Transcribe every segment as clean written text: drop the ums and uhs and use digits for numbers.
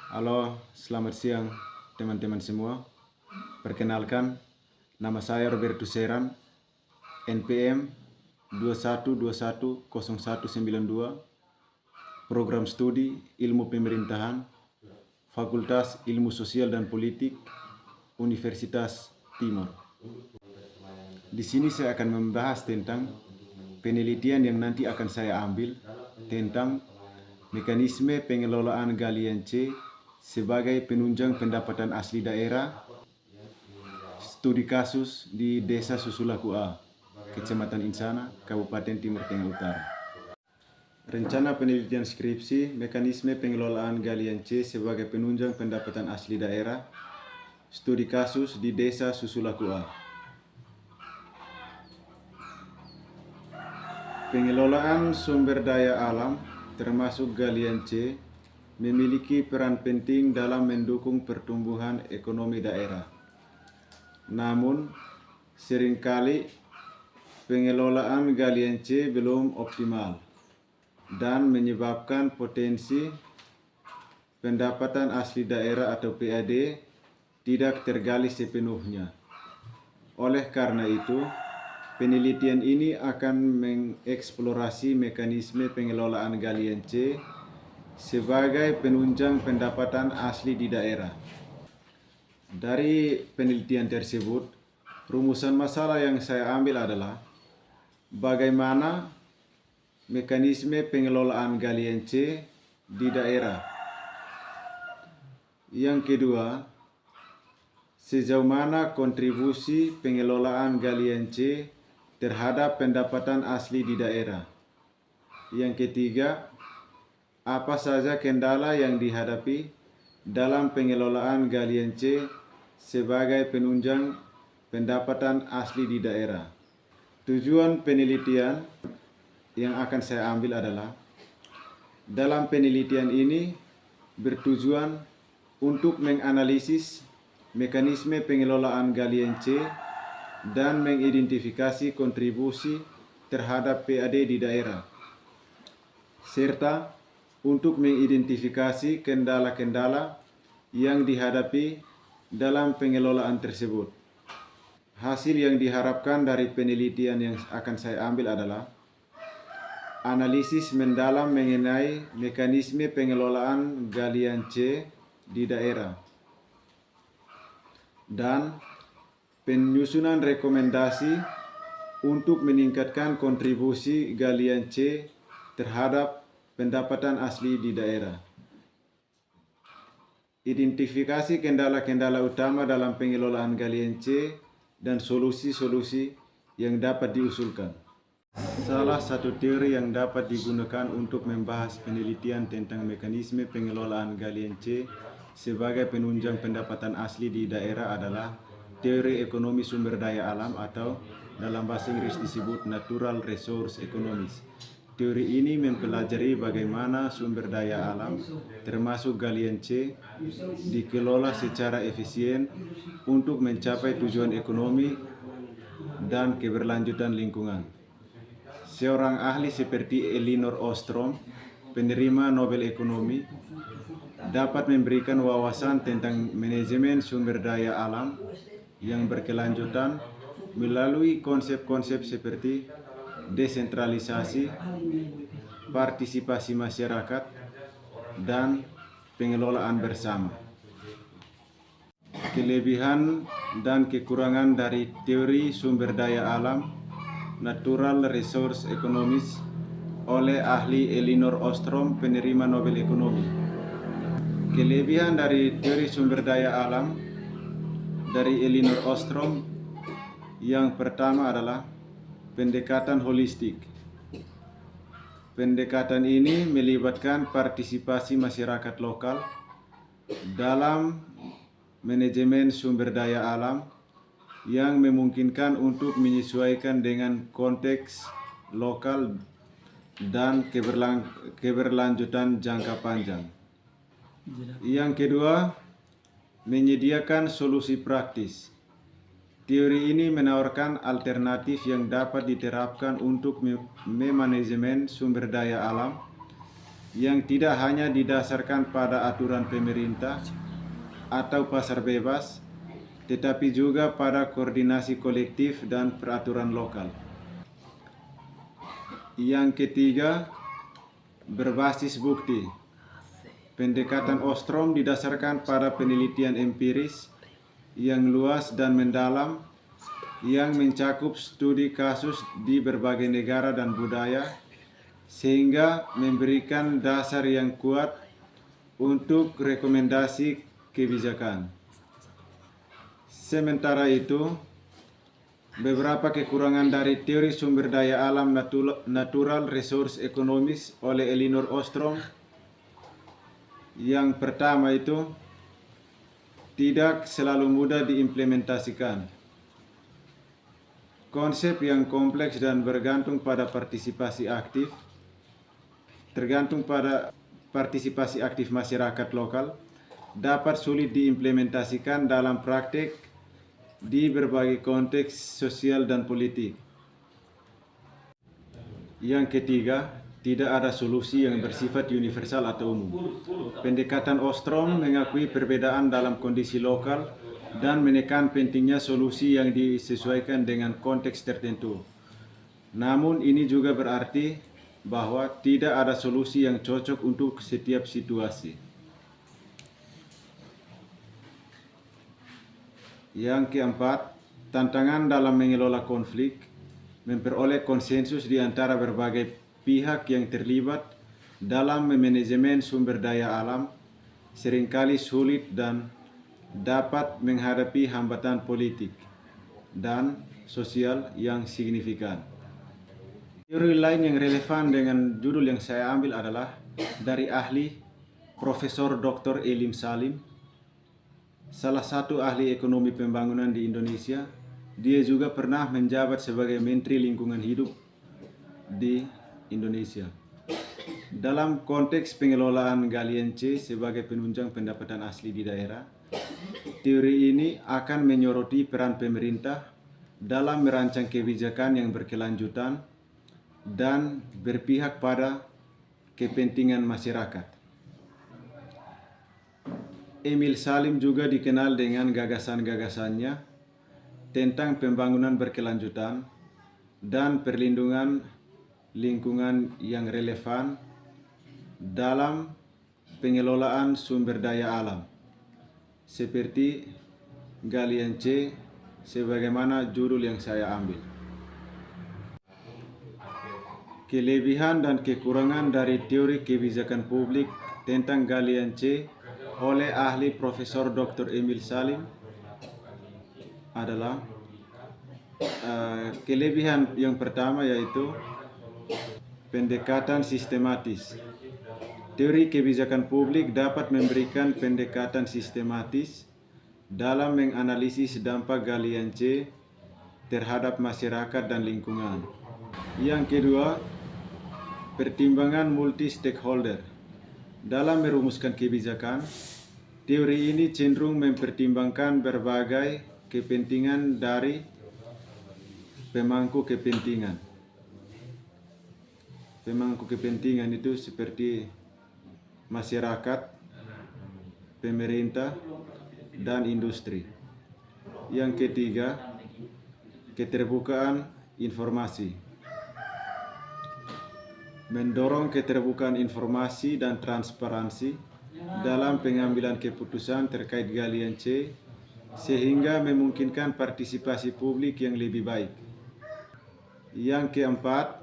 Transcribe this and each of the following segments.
Halo, selamat siang teman-teman semua. Perkenalkan, nama saya Roberto Seran, NPM 21210192, Program Studi Ilmu Pemerintahan, Fakultas Ilmu Sosial dan Politik, Universitas Timur. Di sini saya akan membahas tentang penelitian yang nanti akan saya ambil tentang mekanisme pengelolaan galian C sebagai penunjang pendapatan asli daerah, studi kasus di Desa Susulaku A, Kecamatan Insana, Kabupaten Timur Tengah Utara. Rencana penelitian skripsi, mekanisme pengelolaan galian C sebagai penunjang pendapatan asli daerah, studi kasus di Desa Susulaku A. Pengelolaan sumber daya alam, termasuk galian C, memiliki peran penting dalam mendukung pertumbuhan ekonomi daerah. Namun, seringkali pengelolaan galian C belum optimal dan menyebabkan potensi pendapatan asli daerah atau PAD tidak tergali sepenuhnya. Oleh karena itu, penelitian ini akan mengeksplorasi mekanisme pengelolaan galian C sebagai penunjang pendapatan asli di daerah. Dari penelitian tersebut, rumusan masalah yang saya ambil adalah bagaimana mekanisme pengelolaan galian C di daerah. Yang kedua, sejauh mana kontribusi pengelolaan galian C terhadap pendapatan asli di daerah. Yang ketiga, apa saja kendala yang dihadapi dalam pengelolaan galian C sebagai penunjang pendapatan asli di daerah. Tujuan penelitian yang akan saya ambil adalah, dalam penelitian ini bertujuan untuk menganalisis mekanisme pengelolaan galian C dan mengidentifikasi kontribusi terhadap PAD di daerah, serta untuk mengidentifikasi kendala-kendala yang dihadapi dalam pengelolaan tersebut. Hasil yang diharapkan dari penelitian yang akan saya ambil adalah analisis mendalam mengenai mekanisme pengelolaan galian C di daerah dan penyusunan rekomendasi untuk meningkatkan kontribusi galian C terhadap pendapatan asli di daerah. Identifikasi kendala-kendala utama dalam pengelolaan galian C dan solusi-solusi yang dapat diusulkan. Salah satu teori yang dapat digunakan untuk membahas penelitian tentang mekanisme pengelolaan galian C sebagai penunjang pendapatan asli di daerah adalah teori ekonomi sumber daya alam atau dalam bahasa Inggris disebut natural resource economics. Teori ini mempelajari bagaimana sumber daya alam, termasuk galian C, dikelola secara efisien untuk mencapai tujuan ekonomi dan keberlanjutan lingkungan. Seorang ahli seperti Elinor Ostrom, penerima Nobel Ekonomi, dapat memberikan wawasan tentang manajemen sumber daya alam yang berkelanjutan melalui konsep-konsep seperti desentralisasi, partisipasi masyarakat, dan pengelolaan bersama. Kelebihan dan kekurangan dari teori sumber daya alam natural resource economics oleh ahli Elinor Ostrom, penerima Nobel Ekonomi. Kelebihan dari teori sumber daya alam dari Elinor Ostrom yang pertama adalah pendekatan holistik. Pendekatan ini melibatkan partisipasi masyarakat lokal dalam manajemen sumber daya alam yang memungkinkan untuk menyesuaikan dengan konteks lokal dan keberlanjutan jangka panjang. Yang kedua, menyediakan solusi praktis. Teori ini menawarkan alternatif yang dapat diterapkan untuk memanajemen sumber daya alam yang tidak hanya didasarkan pada aturan pemerintah atau pasar bebas, tetapi juga pada koordinasi kolektif dan peraturan lokal. Yang ketiga, berbasis bukti. Pendekatan Ostrom didasarkan pada penelitian empiris yang luas dan mendalam yang mencakup studi kasus di berbagai negara dan budaya, sehingga memberikan dasar yang kuat untuk rekomendasi kebijakan. Sementara itu, beberapa kekurangan dari teori sumber daya alam natural resource economics oleh Elinor Ostrom. Yang pertama itu, tidak selalu mudah diimplementasikan. Konsep yang kompleks dan tergantung pada partisipasi aktif masyarakat lokal, dapat sulit diimplementasikan dalam praktek di berbagai konteks sosial dan politik. Yang ketiga, tidak ada solusi yang bersifat universal atau umum. Pendekatan Ostrom mengakui perbedaan dalam kondisi lokal dan menekan pentingnya solusi yang disesuaikan dengan konteks tertentu. Namun ini juga berarti bahwa tidak ada solusi yang cocok untuk setiap situasi. Yang keempat, tantangan dalam mengelola konflik, memperoleh konsensus di antara berbagai pihak yang terlibat dalam manajemen sumber daya alam seringkali sulit dan dapat menghadapi hambatan politik dan sosial yang signifikan. Teori lain yang relevan dengan judul yang saya ambil adalah dari ahli Profesor Dr. Elim Salim, salah satu ahli ekonomi pembangunan di Indonesia. Dia juga pernah menjabat sebagai Menteri Lingkungan Hidup di Indonesia. Dalam konteks pengelolaan galian C sebagai penunjang pendapatan asli di daerah, teori ini akan menyoroti peran pemerintah dalam merancang kebijakan yang berkelanjutan dan berpihak pada kepentingan masyarakat. Emil Salim juga dikenal dengan gagasan-gagasannya tentang pembangunan berkelanjutan dan perlindungan lingkungan yang relevan dalam pengelolaan sumber daya alam, seperti galian C sebagaimana judul yang saya ambil. Kelebihan dan kekurangan dari teori kebijakan publik tentang galian C oleh ahli Profesor Dr. Emil Salim adalah kelebihan yang pertama yaitu pendekatan sistematis. Teori kebijakan publik dapat memberikan pendekatan sistematis dalam menganalisis dampak galian C terhadap masyarakat dan lingkungan. Yang kedua, pertimbangan multi-stakeholder. Dalam merumuskan kebijakan, teori ini cenderung mempertimbangkan berbagai kepentingan dari pemangku kepentingan. Pemangku kepentingan itu seperti masyarakat, pemerintah, dan industri. Yang ketiga, keterbukaan informasi. Mendorong keterbukaan informasi dan transparansi dalam pengambilan keputusan terkait galian C, sehingga memungkinkan partisipasi publik yang lebih baik. Yang keempat,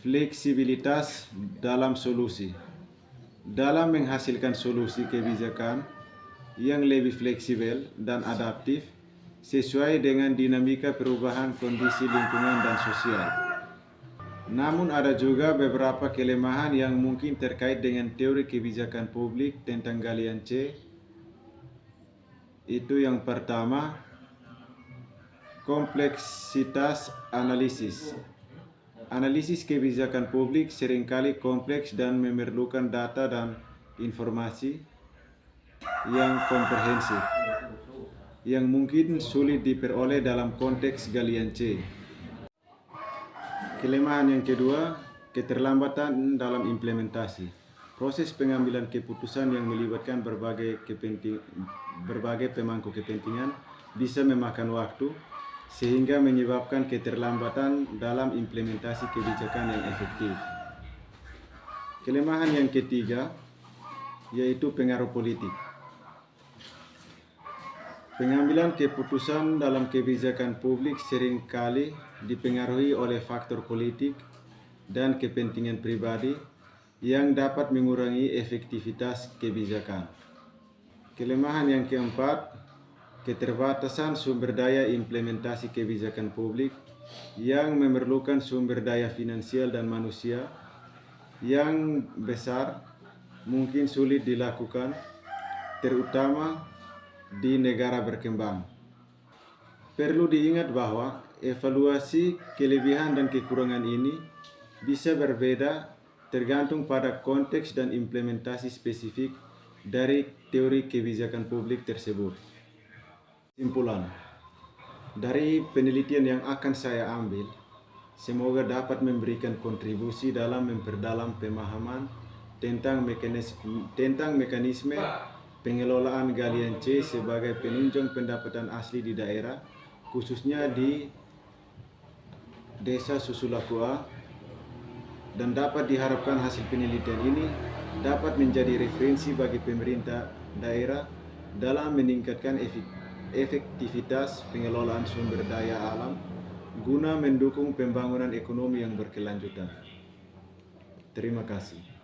fleksibilitas dalam solusi. Dalam menghasilkan solusi kebijakan yang lebih fleksibel dan adaptif sesuai dengan dinamika perubahan kondisi lingkungan dan sosial. Namun ada juga beberapa kelemahan yang mungkin terkait dengan teori kebijakan publik tentang galian C. Itu yang pertama, kompleksitas analisis. Analisis kebijakan publik seringkali kompleks dan memerlukan data dan informasi yang komprehensif, yang mungkin sulit diperoleh dalam konteks galian C. Kelemahan yang kedua, keterlambatan dalam implementasi. Proses pengambilan keputusan yang melibatkan berbagai pemangku kepentingan bisa memakan waktu sehingga menyebabkan keterlambatan dalam implementasi kebijakan yang efektif. Kelemahan yang ketiga yaitu pengaruh politik. Pengambilan keputusan dalam kebijakan publik seringkali dipengaruhi oleh faktor politik dan kepentingan pribadi yang dapat mengurangi efektivitas kebijakan. Kelemahan yang keempat, keterbatasan sumber daya implementasi kebijakan publik yang memerlukan sumber daya finansial dan manusia yang besar mungkin sulit dilakukan, terutama di negara berkembang. Perlu diingat bahwa evaluasi kelebihan dan kekurangan ini bisa berbeda tergantung pada konteks dan implementasi spesifik dari teori kebijakan publik tersebut. Kesimpulan dari penelitian yang akan saya ambil, semoga dapat memberikan kontribusi dalam memperdalam pemahaman tentang mekanisme pengelolaan galian C sebagai penunjang pendapatan asli di daerah, khususnya di Desa Susulakua, dan dapat diharapkan hasil penelitian ini dapat menjadi referensi bagi pemerintah daerah dalam meningkatkan efektivitas pengelolaan sumber daya alam guna mendukung pembangunan ekonomi yang berkelanjutan. Terima kasih.